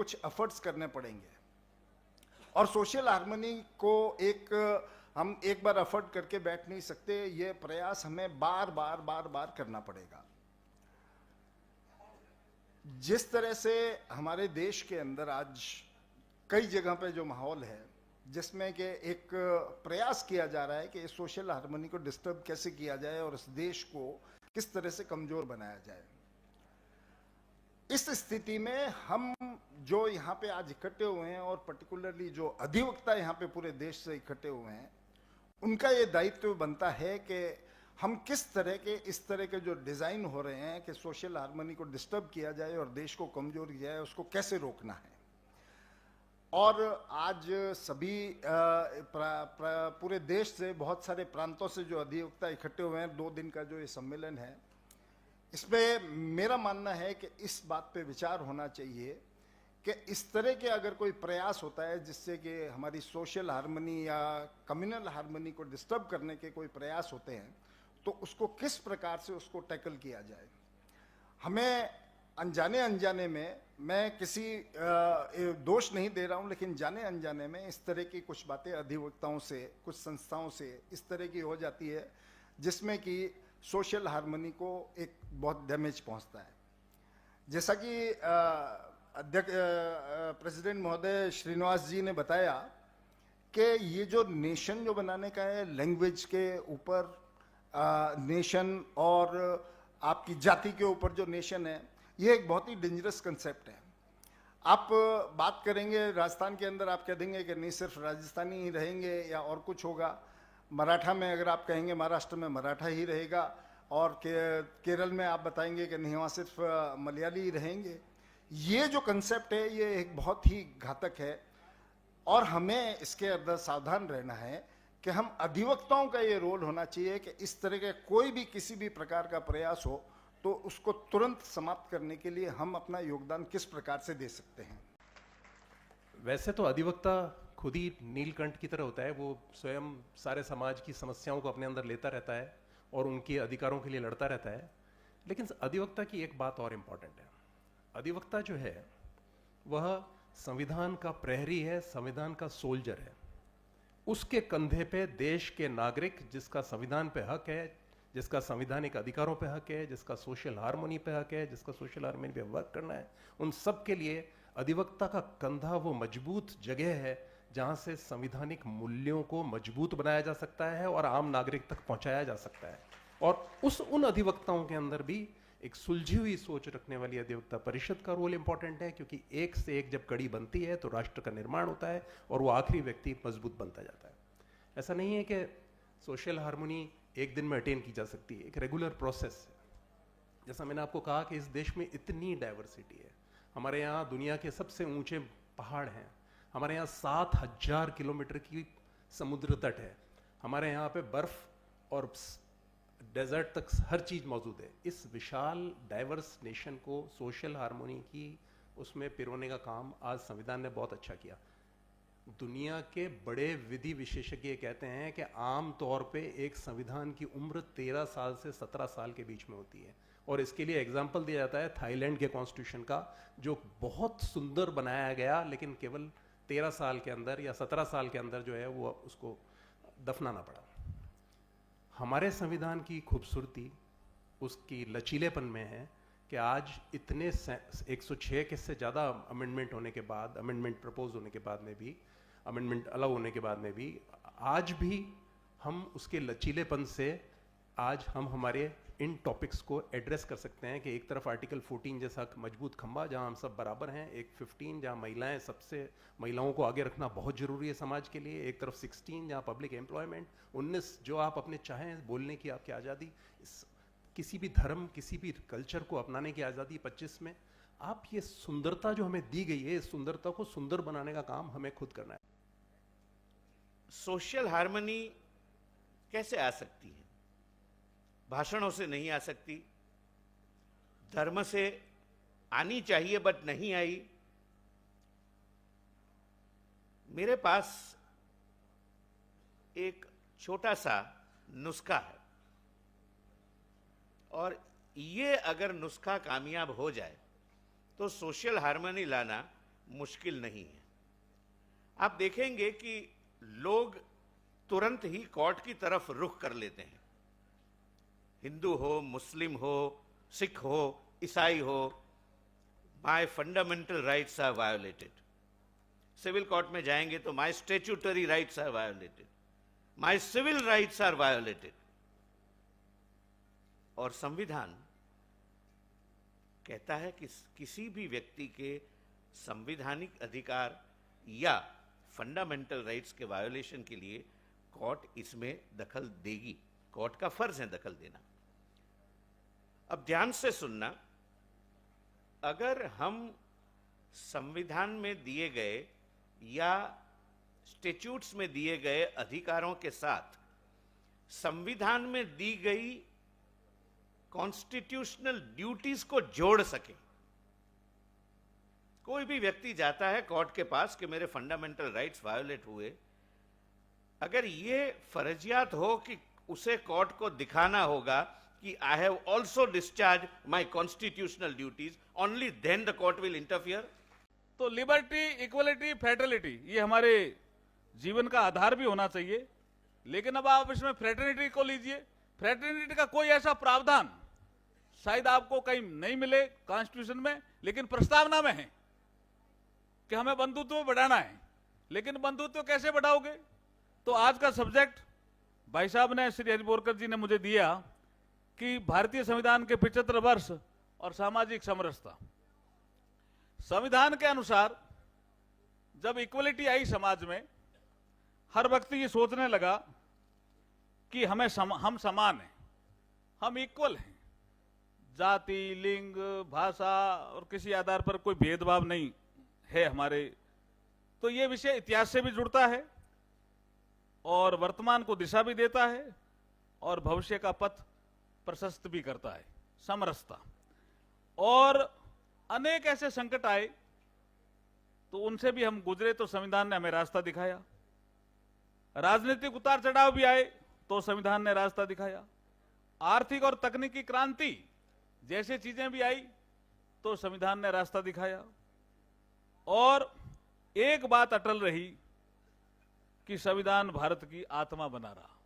कुछ एफर्ट्स करने पड़ेंगे। और सोशल हार्मनी को हम एक बार एफर्ट करके बैठ नहीं सकते, ये प्रयास हमें बार बार बार बार करना पड़ेगा। जिस तरह से हमारे देश के अंदर आज कई जगह पे जो माहौल है, जिसमें कि एक प्रयास किया जा रहा है कि सोशल हार्मनी को डिस्टर्ब कैसे किया जाए और इस देश को किस तरह से कमजोर बनाया जाए, इस स्थिति में हम जो यहाँ पे आज इकट्ठे हुए हैं और पर्टिकुलरली जो अधिवक्ता यहाँ पे पूरे देश से इकट्ठे हुए हैं, उनका ये दायित्व बनता है कि हम किस तरह के इस तरह के जो डिज़ाइन हो रहे हैं कि सोशल हार्मनी को डिस्टर्ब किया जाए और देश को कमजोर किया जाए, उसको कैसे रोकना है। और आज सभी पूरे देश से बहुत सारे प्रांतों से जो अधिवक्ता इकट्ठे हुए हैं, 2 दिन का जो ये सम्मेलन है, इसमें मेरा मानना है कि इस बात पे विचार होना चाहिए कि इस तरह के अगर कोई प्रयास होता है जिससे कि हमारी सोशल हार्मनी या कम्युनल हार्मनी को डिस्टर्ब करने के कोई प्रयास होते हैं, तो उसको किस प्रकार से उसको टैकल किया जाए। हमें अनजाने अनजाने में, मैं किसी दोष नहीं दे रहा हूं, लेकिन जाने अनजाने में इस तरह की कुछ बातें अधिवक्ताओं से, कुछ संस्थाओं से इस तरह की हो जाती है जिसमें कि सोशल हार्मनी को एक बहुत डैमेज पहुंचता है। जैसा कि अध्यक्ष प्रेसिडेंट महोदय श्रीनिवास जी ने बताया कि ये जो नेशन जो बनाने का है, लैंग्वेज के ऊपर नेशन और आपकी जाति के ऊपर जो नेशन है, ये एक बहुत ही डेंजरस कंसेप्ट है। आप बात करेंगे राजस्थान के अंदर, आप कह देंगे कि नहीं सिर्फ राजस्थानी ही रहेंगे या और कुछ होगा। मराठा में अगर आप कहेंगे महाराष्ट्र में मराठा ही रहेगा, और केरल में आप बताएंगे कि नहीं वहाँ सिर्फ मलयाली ही रहेंगे। ये जो कंसेप्ट है ये एक बहुत ही घातक है और हमें इसके अंदर सावधान रहना है कि हम अधिवक्ताओं का ये रोल होना चाहिए कि इस तरह के कोई भी किसी भी प्रकार का प्रयास हो तो उसको तुरंत समाप्त करने के लिए हम अपना योगदान किस प्रकार से दे सकते हैं। वैसे तो अधिवक्ता खुद ही नीलकंठ की तरह होता है, वो स्वयं सारे समाज की समस्याओं को अपने अंदर लेता रहता है और उनके अधिकारों के लिए लड़ता रहता है। लेकिन अधिवक्ता की एक बात और इम्पॉर्टेंट है, अधिवक्ता जो है वह संविधान का प्रहरी है, संविधान का सोल्जर है। उसके कंधे पे देश के नागरिक, जिसका संविधान पे हक है, जिसका संवैधानिक अधिकारों पे हक है, जिसका सोशल हार्मनी पे हक है, जिसका सोशल हार्मनी पे वर्क करना है, उन सब के लिए अधिवक्ता का कंधा वो मजबूत जगह है जहां से संवैधानिक मूल्यों को मजबूत बनाया जा सकता है और आम नागरिक तक पहुंचाया जा सकता है। और उन अधिवक्ताओं के अंदर भी एक सुलझी हुई सोच रखने वाली अधिवक्ता परिषद का रोल इंपॉर्टेंट है, क्योंकि एक से एक जब कड़ी बनती है तो राष्ट्र का निर्माण होता है और वो आखिरी व्यक्ति मजबूत बनता जाता है। ऐसा नहीं है कि सोशल हार्मनी एक दिन में अटेन की जा सकती है, एक रेगुलर प्रोसेस है। जैसा मैंने आपको कहा कि इस देश में इतनी डाइवर्सिटी है। हमारे यहाँ दुनिया के सबसे ऊंचे पहाड़ हैं, हमारे यहाँ 7000 किलोमीटर की समुद्र तट है, हमारे यहाँ पे बर्फ और डेजर्ट तक हर चीज मौजूद है। इस विशाल डाइवर्स नेशन को सोशल हार्मनी की उसमें पिरोने का काम आज संविधान ने बहुत अच्छा किया। दुनिया के बड़े विधि विशेषज्ञ कहते हैं कि आम तौर पे एक संविधान की उम्र 13 साल से 17 साल के बीच में होती है, और इसके लिए एग्जाम्पल दिया जाता है थाईलैंड के कॉन्स्टिट्यूशन का, जो बहुत सुंदर बनाया गया लेकिन केवल 13 साल के अंदर या 17 साल के अंदर जो है वो उसको दफनाना पड़ा। हमारे संविधान की खूबसूरती उसकी लचीलेपन में है कि आज इतने 106 के से ज़्यादा अमेंडमेंट होने के बाद, अमेंडमेंट प्रपोज होने के बाद में भी, अमेंडमेंट अलाउ होने के बाद में भी, आज भी हम उसके लचीलेपन से आज हम हमारे इन टॉपिक्स को एड्रेस कर सकते हैं कि एक तरफ आर्टिकल 14 जैसा मजबूत खंभा जहां हम सब बराबर हैं, एक 15 जहां महिलाओं को आगे रखना बहुत जरूरी है समाज के लिए, एक तरफ 16 जहां पब्लिक एम्प्लॉयमेंट, 19 जो आप अपने चाहें बोलने की आपकी आज़ादी, किसी भी धर्म किसी भी कल्चर को अपनाने की आज़ादी, 25 में आप ये सुंदरता जो हमें दी गई है, इस सुंदरता को सुंदर बनाने का काम हमें खुद करना है। सोशल हार्मनी कैसे आ सकती है? भाषणों से नहीं आ सकती, धर्म से आनी चाहिए बट नहीं आई। मेरे पास एक छोटा सा नुस्खा है, और ये अगर नुस्खा कामयाब हो जाए तो सोशल हार्मनी लाना मुश्किल नहीं है। आप देखेंगे कि लोग तुरंत ही कोर्ट की तरफ रुख कर लेते हैं। हिंदू हो, मुस्लिम हो, सिख हो, ईसाई हो, my fundamental rights are violated. Civil court में जाएंगे तो my statutory rights are violated, my civil rights are violated. और संविधान कहता है कि किसी भी व्यक्ति के संवैधानिक अधिकार या फंडामेंटल राइट्स के वायोलेशन के लिए कोर्ट इसमें दखल देगी। कोर्ट का फर्ज है दखल देना। अब ध्यान से सुनना, अगर हम संविधान में दिए गए या स्टैट्यूट्स में दिए गए अधिकारों के साथ संविधान में दी गई कॉन्स्टिट्यूशनल ड्यूटीज को जोड़ सके। कोई भी व्यक्ति जाता है कोर्ट के पास कि मेरे फंडामेंटल राइट्स वायोलेट हुए, अगर ये फर्जियात हो कि उसे कोर्ट को दिखाना होगा कि I have also discharge my constitutional duties, only then the court will interfere. तो लिबर्टी, इक्वलिटी, फ्रेटर्निटी ये हमारे जीवन का आधार भी होना चाहिए। लेकिन अब आप इसमें फ्रेटर्निटी को लीजिए। फ्रेटर्निटी का कोई ऐसा प्रावधान शायद आपको कहीं नहीं मिले कॉन्स्टिट्यूशन में, लेकिन प्रस्तावना में है कि हमें बंधुत्व बढ़ाना है। लेकिन बंधुत्व कैसे बढ़ाओगे? तो आज का सब्जेक्ट भाई साहब ने, श्री हरि बोरकर जी ने मुझे दिया कि भारतीय संविधान के 75 वर्ष और सामाजिक समरसता। संविधान के अनुसार जब इक्वलिटी आई समाज में, हर व्यक्ति ये सोचने लगा कि हम समान हैं, हम इक्वल हैं, जाति, लिंग, भाषा और किसी आधार पर कोई भेदभाव नहीं है हमारे। तो ये विषय इतिहास से भी जुड़ता है और वर्तमान को दिशा भी देता है और भविष्य का पथ प्रशस्त भी करता है। समरसता। और अनेक ऐसे संकट आए तो उनसे भी हम गुजरे तो संविधान ने हमें रास्ता दिखाया। राजनीतिक उतार चढ़ाव भी आए तो संविधान ने रास्ता दिखाया। आर्थिक और तकनीकी क्रांति जैसे चीजें भी आई तो संविधान ने रास्ता दिखाया। और एक बात अटल रही कि संविधान भारत की आत्मा बना रहा।